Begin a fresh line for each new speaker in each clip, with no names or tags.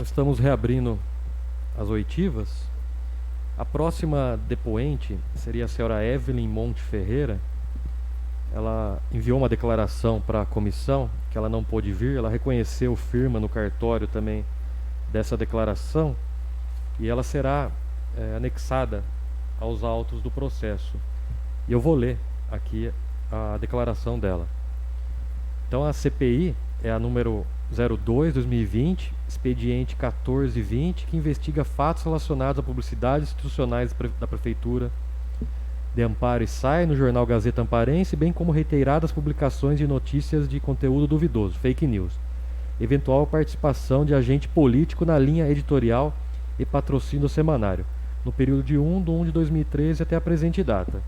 Estamos reabrindo as oitivas. A próxima depoente seria a senhora Evelyn Monte Ferreira. Ela enviou uma declaração para a comissão que ela não pôde vir. Ela reconheceu firma no cartório também dessa declaração e ela será anexada aos autos do processo. E eu vou ler aqui a declaração dela. Então a CPI é a número 02/2020, expediente 1420, que investiga fatos relacionados a publicidades institucionais da Prefeitura de Amparo e SAI no jornal Gazeta Amparense, bem como reiteradas publicações de notícias de conteúdo duvidoso, fake news, eventual participação de agente político na linha editorial e patrocínio do semanário, no período de 1 de 2013 até a presente data.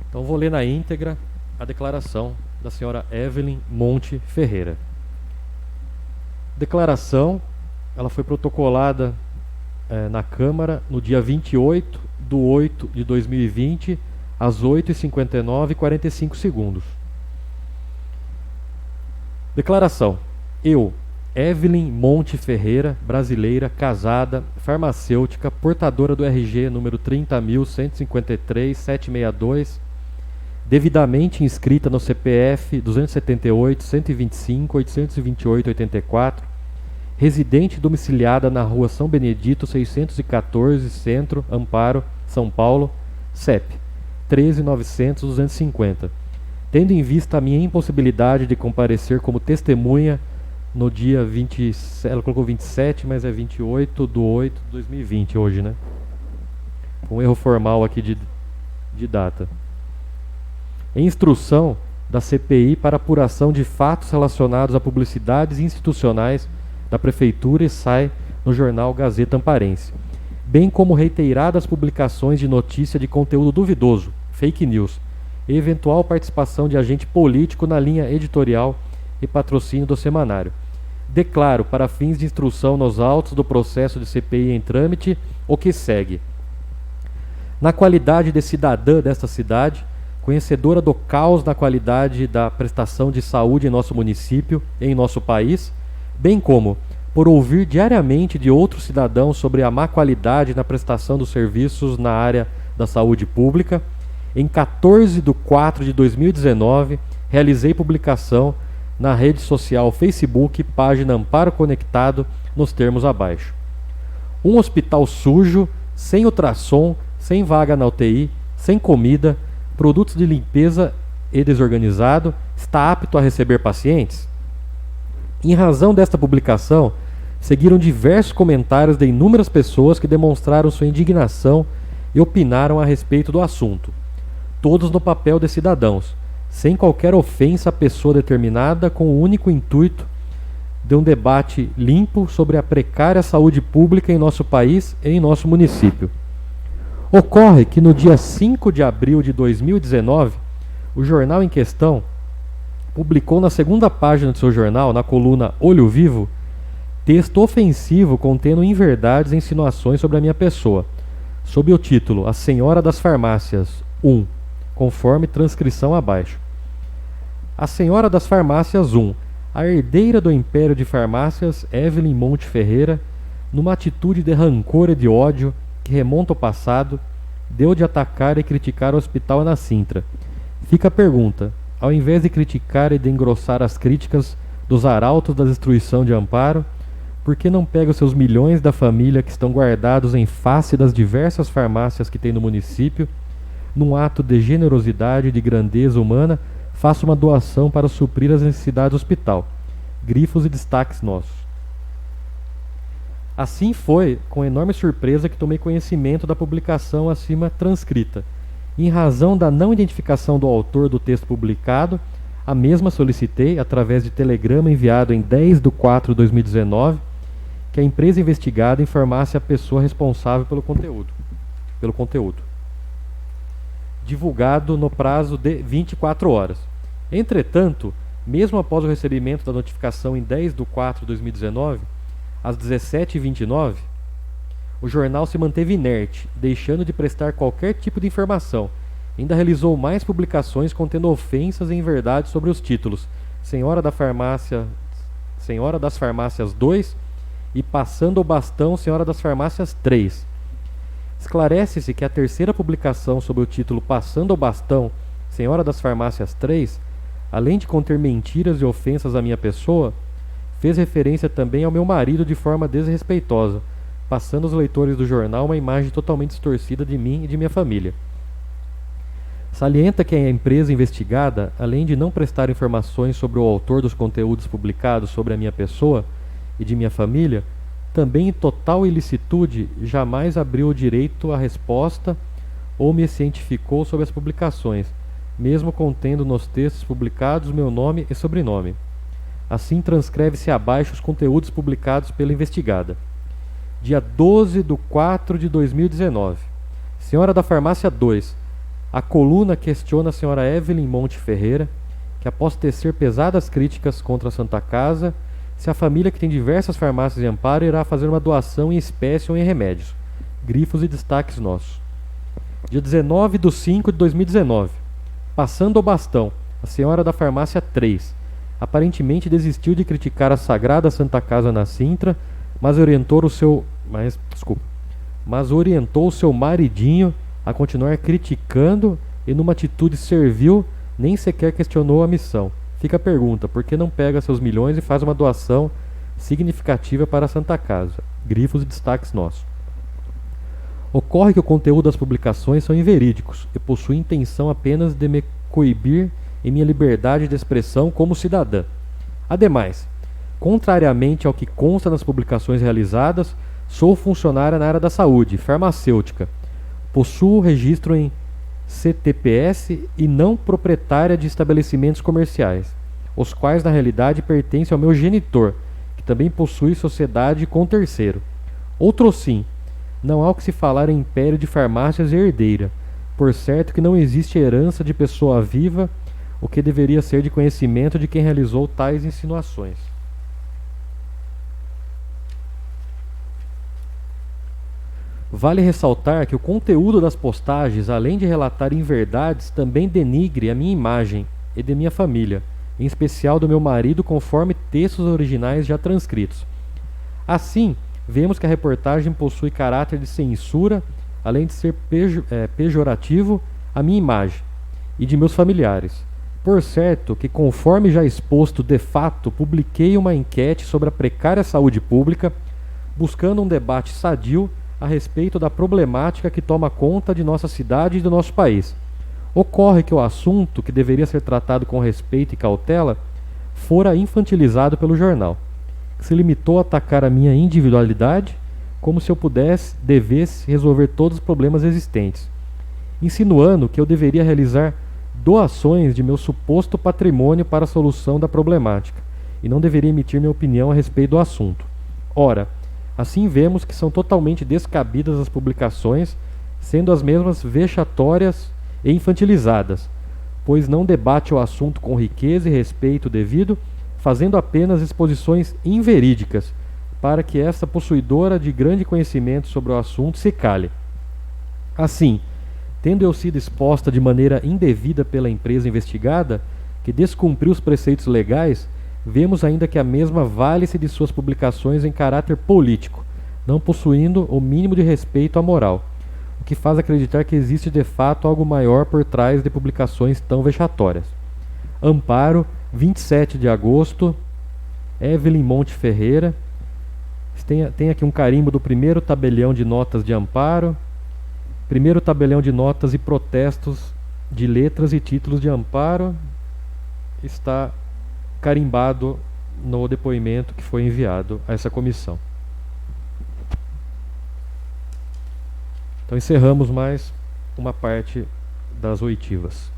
Então vou ler na íntegra a declaração da senhora Evelyn Monte Ferreira. Declaração, ela foi protocolada na Câmara no dia 28/8/2020, às 8h59 e 45 segundos. Declaração. Eu, Evelyn Monte Ferreira, brasileira, casada, farmacêutica, portadora do RG número 30.153.762, devidamente inscrita no CPF 278 125 828 84, residente domiciliada na Rua São Benedito 614, Centro, Amparo, São Paulo, CEP 13.900.250, tendo em vista a minha impossibilidade de comparecer como testemunha no dia 20, ela colocou 27, mas é 28/8/2020 hoje, né? Um erro formal aqui de data. Em instrução da CPI para apuração de fatos relacionados a publicidades institucionais da Prefeitura e SAI no jornal Gazeta Amparense, bem como reiteradas publicações de notícia de conteúdo duvidoso, fake news, e eventual participação de agente político na linha editorial e patrocínio do semanário. Declaro, para fins de instrução nos autos do processo de CPI em trâmite, o que segue. Na qualidade de cidadã desta cidade, conhecedora do caos na qualidade da prestação de saúde em nosso município e em nosso país, bem como por ouvir diariamente de outros cidadãos sobre a má qualidade na prestação dos serviços na área da saúde pública, em 14/4/2019, realizei publicação na rede social Facebook, página Amparo Conectado, nos termos abaixo. Um hospital sujo, sem ultrassom, sem vaga na UTI, sem comida, produtos de limpeza e desorganizado, está apto a receber pacientes? Em razão desta publicação, seguiram diversos comentários de inúmeras pessoas que demonstraram sua indignação e opinaram a respeito do assunto, todos no papel de cidadãos, sem qualquer ofensa a pessoa determinada, com o único intuito de um debate limpo sobre a precária saúde pública em nosso país e em nosso município. Ocorre que no dia 5 de abril de 2019, o jornal em questão publicou na segunda página do seu jornal, na coluna Olho Vivo, texto ofensivo contendo inverdades e insinuações sobre a minha pessoa, sob o título A Senhora das Farmácias 1, conforme transcrição abaixo. A Senhora das Farmácias 1, a herdeira do império de farmácias Evelyn Monte Ferreira, numa atitude de rancor e de ódio que remonta ao passado, deu de atacar e criticar o Hospital Ana Sintra. Fica a pergunta, ao invés de criticar e de engrossar as críticas dos arautos da destruição de Amparo, por que não pega os seus milhões da família que estão guardados em face das diversas farmácias que tem no município, num ato de generosidade e de grandeza humana, faça uma doação para suprir as necessidades do hospital? Grifos e destaques nossos. Assim foi com enorme surpresa que tomei conhecimento da publicação acima transcrita. Em razão da não identificação do autor do texto publicado, a mesma solicitei, através de telegrama enviado em 10/4/2019, que a empresa investigada informasse a pessoa responsável pelo conteúdo. Divulgado no prazo de 24 horas. Entretanto, mesmo após o recebimento da notificação em 10/4/2019, às 17h29, o jornal se manteve inerte, deixando de prestar qualquer tipo de informação. Ainda realizou mais publicações contendo ofensas e inverdades sobre os títulos Senhora Senhora das Farmácias 2 e Passando o Bastão, Senhora das Farmácias 3. Esclarece-se que a terceira publicação sob o título Passando o Bastão, Senhora das Farmácias 3, além de conter mentiras e ofensas à minha pessoa, fez referência também ao meu marido de forma desrespeitosa, passando aos leitores do jornal uma imagem totalmente distorcida de mim e de minha família. Salienta que a empresa investigada, além de não prestar informações sobre o autor dos conteúdos publicados sobre a minha pessoa e de minha família, também em total ilicitude jamais abriu o direito à resposta ou me cientificou sobre as publicações, mesmo contendo nos textos publicados meu nome e sobrenome. Assim transcreve-se abaixo os conteúdos publicados pela investigada. Dia 12 de 4 de 2019. Senhora da Farmácia 2. A coluna questiona a senhora Evelyn Monte Ferreira, que após tecer pesadas críticas contra a Santa Casa, se a família que tem diversas farmácias em Amparo irá fazer uma doação em espécie ou em remédios. Grifos e destaques nossos. Dia 19 de 5 de 2019. Passando o Bastão. A senhora da Farmácia 3. Aparentemente desistiu de criticar a sagrada Santa Casa na Sintra, mas orientou o seu maridinho a continuar criticando e numa atitude servil nem sequer questionou a missão. Fica a pergunta, por que não pega seus milhões e faz uma doação significativa para a Santa Casa? Grifos e destaques nossos. Ocorre que o conteúdo das publicações são inverídicos e possui intenção apenas de me coibir em minha liberdade de expressão como cidadã. Ademais, contrariamente ao que consta nas publicações realizadas, sou funcionária na área da saúde, farmacêutica. Possuo registro em CTPS e não proprietária de estabelecimentos comerciais, os quais na realidade pertencem ao meu genitor, que também possui sociedade com terceiro. Outro sim, não há o que se falar em império de farmácias e herdeira, por certo que não existe herança de pessoa viva, o que deveria ser de conhecimento de quem realizou tais insinuações. Vale ressaltar que o conteúdo das postagens, além de relatar inverdades, também denigre a minha imagem e de minha família, em especial do meu marido, conforme textos originais já transcritos. Assim, vemos que a reportagem possui caráter de censura, além de ser pejorativo à minha imagem e de meus familiares. Por certo que, conforme já exposto de fato, publiquei uma enquete sobre a precária saúde pública, buscando um debate sadio a respeito da problemática que toma conta de nossa cidade e do nosso país. Ocorre que o assunto, que deveria ser tratado com respeito e cautela, fora infantilizado pelo jornal, que se limitou a atacar a minha individualidade, como se eu devesse resolver todos os problemas existentes, insinuando que eu deveria realizar doações de meu suposto patrimônio para a solução da problemática, e não deveria emitir minha opinião a respeito do assunto. Ora, assim vemos que são totalmente descabidas as publicações, sendo as mesmas vexatórias e infantilizadas, pois não debate o assunto com riqueza e respeito devido, fazendo apenas exposições inverídicas, para que esta possuidora de grande conhecimento sobre o assunto se cale. Assim, tendo eu sido exposta de maneira indevida pela empresa investigada, que descumpriu os preceitos legais, vemos ainda que a mesma vale-se de suas publicações em caráter político, não possuindo o mínimo de respeito à moral, o que faz acreditar que existe de fato algo maior por trás de publicações tão vexatórias. Amparo, 27 de agosto, Evelyn Monte Ferreira. Tem aqui um carimbo do primeiro tabelião de notas de Amparo, primeiro tabelião de notas e protestos de letras e títulos de Amparo, está carimbado no depoimento que foi enviado a essa comissão. Então encerramos mais uma parte das oitivas.